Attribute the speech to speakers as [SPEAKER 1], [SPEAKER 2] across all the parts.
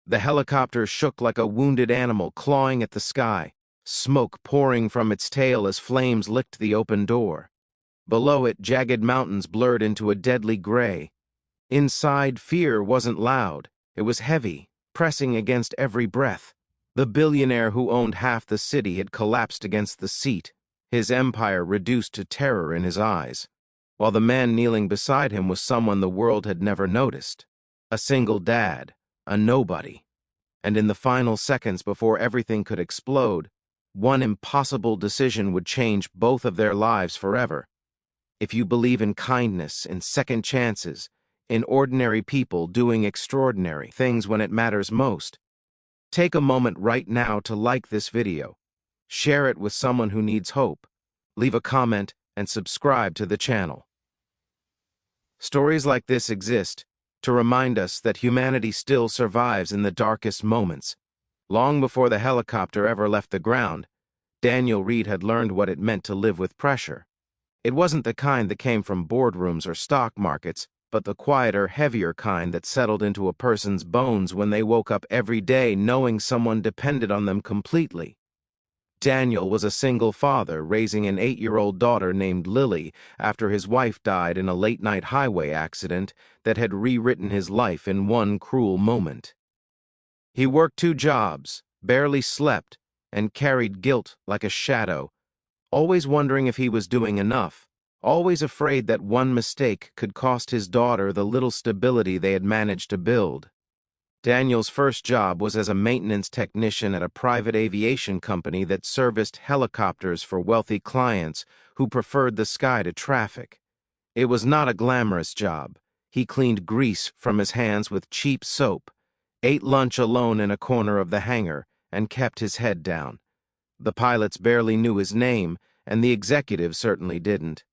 [SPEAKER 1] The helicopter shook like a wounded animal clawing at the sky, smoke pouring from its tail as flames licked the open door. Below it, jagged mountains blurred into a deadly gray. Inside, fear wasn't loud. It was heavy, pressing against every breath. The billionaire who owned half the city had collapsed against the seat, his empire reduced to terror in his eyes, while the man kneeling beside him was someone the world had never noticed. A single dad, a nobody. And in the final seconds before everything could explode, one impossible decision would change both of their lives forever. If you believe in kindness, in second chances, in ordinary people doing extraordinary things when it matters most, take a moment right now to like this video, share it with someone who needs hope, leave a comment, and subscribe to the channel. Stories like this exist to remind us that humanity still survives in the darkest moments. Long before the helicopter ever left the ground, Daniel Reed had learned what it meant to live with pressure. It wasn't the kind that came from boardrooms or stock markets, but the quieter, heavier kind that settled into a person's bones when they woke up every day knowing someone depended on them completely. Daniel was a single father raising an 8-year-old daughter named Lily after his wife died in a late-night highway accident that had rewritten his life in one cruel moment. He worked 2 jobs, barely slept, and carried guilt like a shadow, always wondering if he was doing enough, always afraid that one mistake could cost his daughter the little stability they had managed to build. Daniel's first job was as a maintenance technician at a private aviation company that serviced helicopters for wealthy clients who preferred the sky to traffic. It was not a glamorous job. He cleaned grease from his hands with cheap soap, ate lunch alone in a corner of the hangar, and kept his head down. The pilots barely knew his name, and the executives certainly didn't.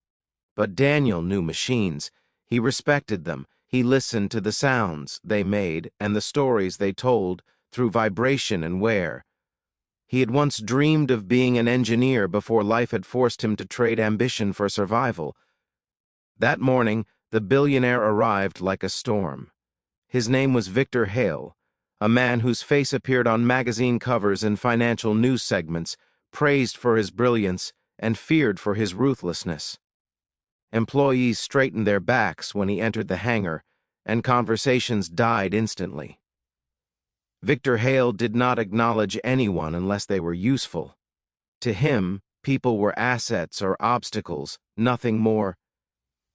[SPEAKER 1] But Daniel knew machines. He respected them. He listened to the sounds they made and the stories they told through vibration and wear. He had once dreamed of being an engineer before life had forced him to trade ambition for survival. That morning, the billionaire arrived like a storm. His name was Victor Hale, a man whose face appeared on magazine covers and financial news segments, praised for his brilliance and feared for his ruthlessness. Employees straightened their backs when he entered the hangar, and conversations died instantly. Victor Hale did not acknowledge anyone unless they were useful. To him, people were assets or obstacles, nothing more.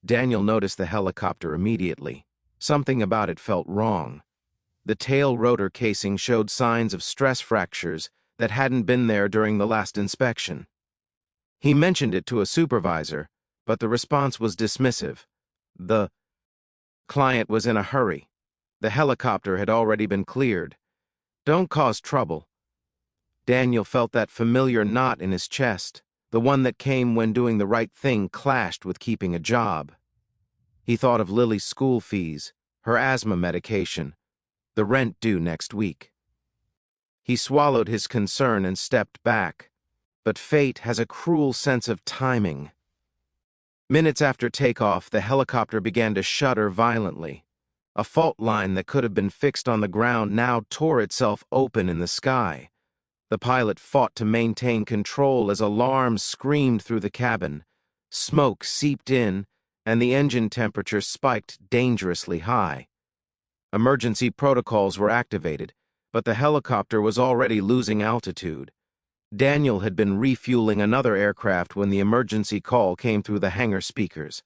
[SPEAKER 1] Daniel noticed the helicopter immediately. Something about it felt wrong. The tail rotor casing showed signs of stress fractures that hadn't been there during the last inspection. He mentioned it to a supervisor, but the response was dismissive. The client was in a hurry. The helicopter had already been cleared. Don't cause trouble. Daniel felt that familiar knot in his chest, the one that came when doing the right thing clashed with keeping a job. He thought of Lily's school fees, her asthma medication, the rent due next week. He swallowed his concern and stepped back. But fate has a cruel sense of timing. Minutes after takeoff, the helicopter began to shudder violently. A fault line that could have been fixed on the ground now tore itself open in the sky. The pilot fought to maintain control as alarms screamed through the cabin. Smoke seeped in, and the engine temperature spiked dangerously high. Emergency protocols were activated, but the helicopter was already losing altitude. Daniel had been refueling another aircraft when the emergency call came through the hangar speakers.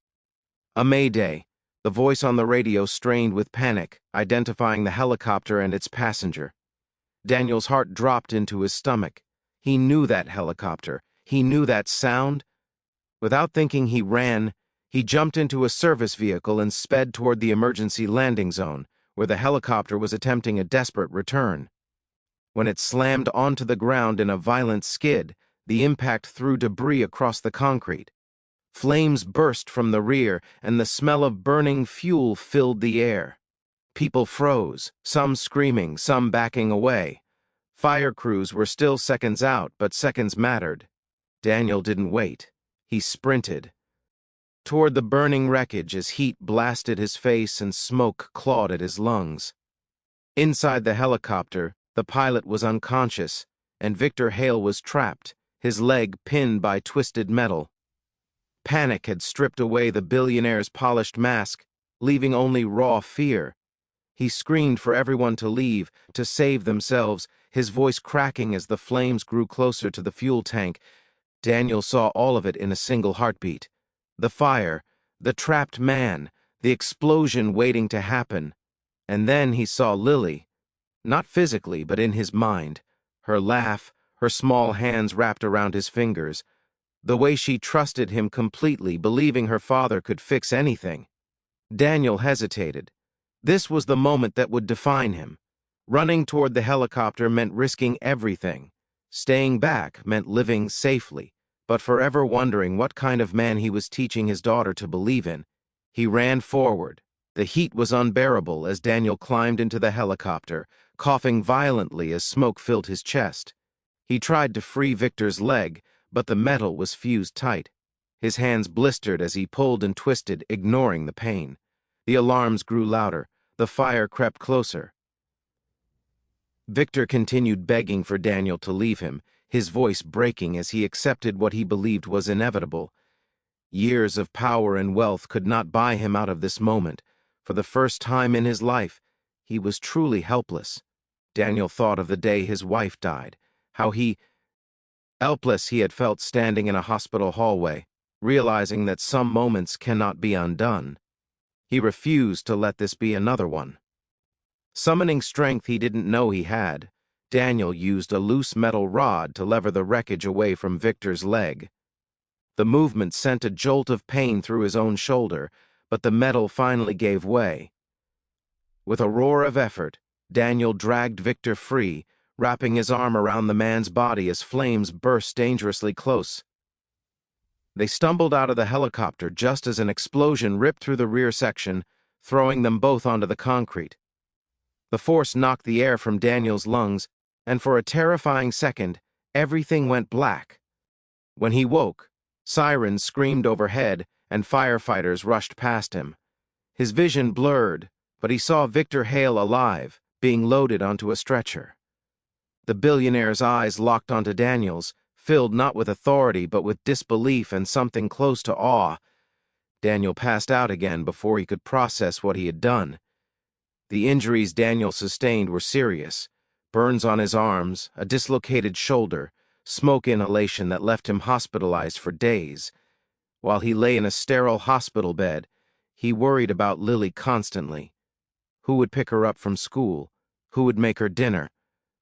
[SPEAKER 1] A mayday. The voice on the radio strained with panic, identifying the helicopter and its passenger. Daniel's heart dropped into his stomach. He knew that helicopter. He knew that sound. Without thinking, he ran. He jumped into a service vehicle and sped toward the emergency landing zone, where the helicopter was attempting a desperate return. When it slammed onto the ground in a violent skid, the impact threw debris across the concrete. Flames burst from the rear, and the smell of burning fuel filled the air. People froze, some screaming, some backing away. Fire crews were still seconds out, but seconds mattered. Daniel didn't wait. He sprinted toward the burning wreckage as heat blasted his face and smoke clawed at his lungs. Inside the helicopter, the pilot was unconscious, and Victor Hale was trapped, his leg pinned by twisted metal. Panic had stripped away the billionaire's polished mask, leaving only raw fear. He screamed for everyone to leave, to save themselves, his voice cracking as the flames grew closer to the fuel tank. Daniel saw all of it in a single heartbeat. The fire, the trapped man, the explosion waiting to happen. And then he saw Lily, not physically but in his mind, her laugh, her small hands wrapped around his fingers, the way she trusted him completely, believing her father could fix anything. Daniel hesitated. This was the moment that would define him. Running toward the helicopter meant risking everything. Staying back meant living safely, but forever wondering what kind of man he was teaching his daughter to believe in. He ran forward. The heat was unbearable as Daniel climbed into the helicopter, coughing violently as smoke filled his chest. He tried to free Victor's leg, but the metal was fused tight. His hands blistered as he pulled and twisted, ignoring the pain. The alarms grew louder. The fire crept closer. Victor continued begging for Daniel to leave him, his voice breaking as he accepted what he believed was inevitable. Years of power and wealth could not buy him out of this moment. For the first time in his life, he was truly helpless. Daniel thought of the day his wife died, how helpless he had felt standing in a hospital hallway, realizing that some moments cannot be undone. He refused to let this be another one. Summoning strength he didn't know he had, Daniel used a loose metal rod to lever the wreckage away from Victor's leg. The movement sent a jolt of pain through his own shoulder, but the metal finally gave way. With a roar of effort, Daniel dragged Victor free, wrapping his arm around the man's body as flames burst dangerously close. They stumbled out of the helicopter just as an explosion ripped through the rear section, throwing them both onto the concrete. The force knocked the air from Daniel's lungs, and for a terrifying second, everything went black. When he woke, sirens screamed overhead, and firefighters rushed past him. His vision blurred, but he saw Victor Hale alive, being loaded onto a stretcher. The billionaire's eyes locked onto Daniel's, filled not with authority but with disbelief and something close to awe. Daniel passed out again before he could process what he had done. The injuries Daniel sustained were serious: burns on his arms, a dislocated shoulder, smoke inhalation that left him hospitalized for days. While he lay in a sterile hospital bed, he worried about Lily constantly. Who would pick her up from school? Who would make her dinner?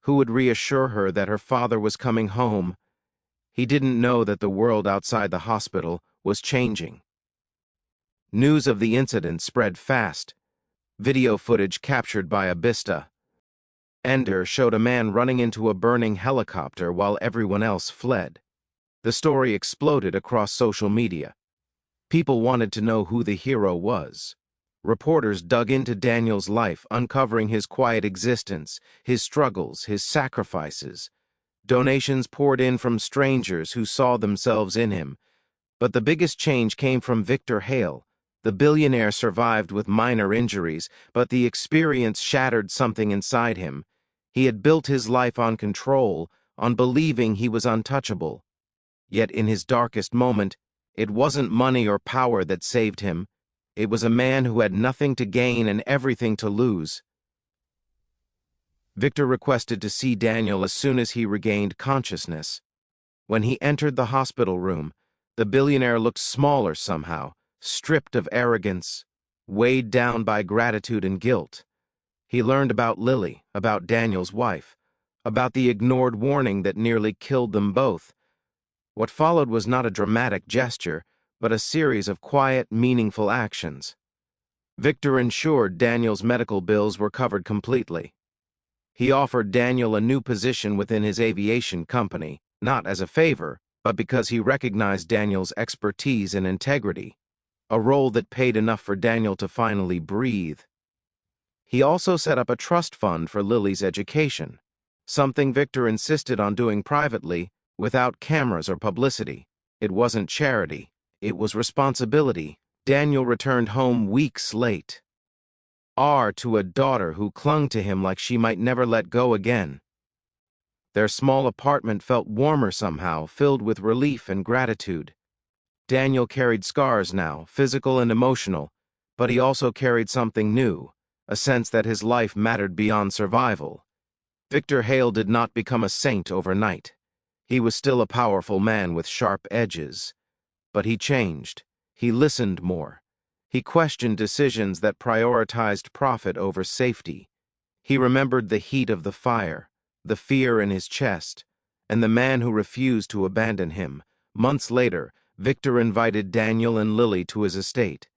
[SPEAKER 1] Who would reassure her that her father was coming home? He didn't know that the world outside the hospital was changing. News of the incident spread fast. Video footage captured by Abista Ender showed a man running into a burning helicopter while everyone else fled. The story exploded across social media. People wanted to know who the hero was. Reporters dug into Daniel's life, uncovering his quiet existence, his struggles, his sacrifices. Donations poured in from strangers who saw themselves in him. But the biggest change came from Victor Hale. The billionaire survived with minor injuries, but the experience shattered something inside him. He had built his life on control, on believing he was untouchable. Yet in his darkest moment, it wasn't money or power that saved him. It was a man who had nothing to gain and everything to lose. Victor requested to see Daniel as soon as he regained consciousness. When he entered the hospital room, the billionaire looked smaller somehow, stripped of arrogance, weighed down by gratitude and guilt. He learned about Lily, about Daniel's wife, about the ignored warning that nearly killed them both. What followed was not a dramatic gesture, but a series of quiet, meaningful actions. Victor ensured Daniel's medical bills were covered completely. He offered Daniel a new position within his aviation company, not as a favor, but because he recognized Daniel's expertise and integrity, a role that paid enough for Daniel to finally breathe. He also set up a trust fund for Lily's education, something Victor insisted on doing privately, without cameras or publicity. It wasn't charity, it was responsibility. Daniel returned home weeks late. R to a daughter who clung to him like she might never let go again. Their small apartment felt warmer somehow, filled with relief and gratitude. Daniel carried scars now, physical and emotional, but he also carried something new, a sense that his life mattered beyond survival. Victor Hale did not become a saint overnight. He was still a powerful man with sharp edges. But he changed. He listened more. He questioned decisions that prioritized profit over safety. He remembered the heat of the fire, the fear in his chest, and the man who refused to abandon him. Months later, Victor invited Daniel and Lily to his estate.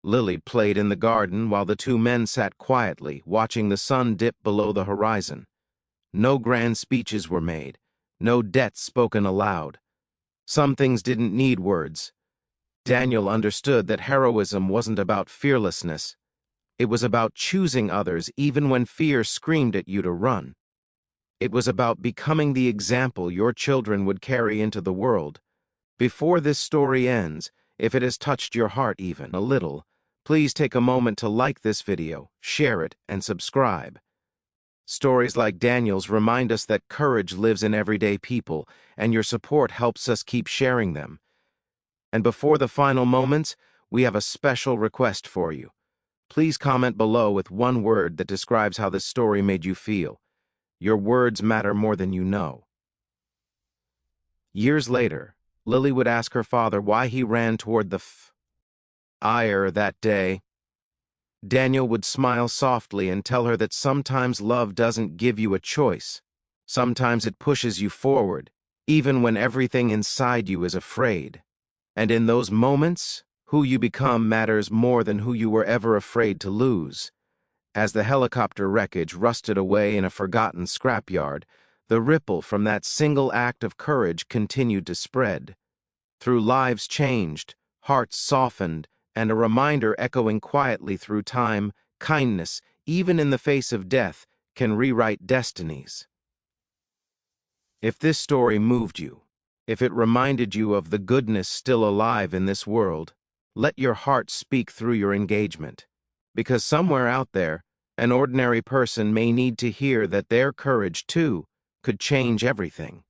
[SPEAKER 1] Lily played in the garden while the two men sat quietly, watching the sun dip below the horizon. No grand speeches were made, no debts spoken aloud. Some things didn't need words. Daniel understood that heroism wasn't about fearlessness. It was about choosing others even when fear screamed at you to run. It was about becoming the example your children would carry into the world. Before this story ends, if it has touched your heart even a little, please take a moment to like this video, share it, and subscribe. Stories like Daniel's remind us that courage lives in everyday people, and your support helps us keep sharing them. And before the final moments, we have a special request for you. Please comment below with one word that describes how this story made you feel. Your words matter more than you know. Years later, Lily would ask her father why he ran toward the fire that day. Daniel would smile softly and tell her that sometimes love doesn't give you a choice. Sometimes it pushes you forward, even when everything inside you is afraid. And in those moments, who you become matters more than who you were ever afraid to lose. As the helicopter wreckage rusted away in a forgotten scrapyard, the ripple from that single act of courage continued to spread. Through lives changed, hearts softened, and a reminder echoing quietly through time, kindness, even in the face of death, can rewrite destinies. If this story moved you, if it reminded you of the goodness still alive in this world, let your heart speak through your engagement. Because somewhere out there, an ordinary person may need to hear that their courage, too, could change everything.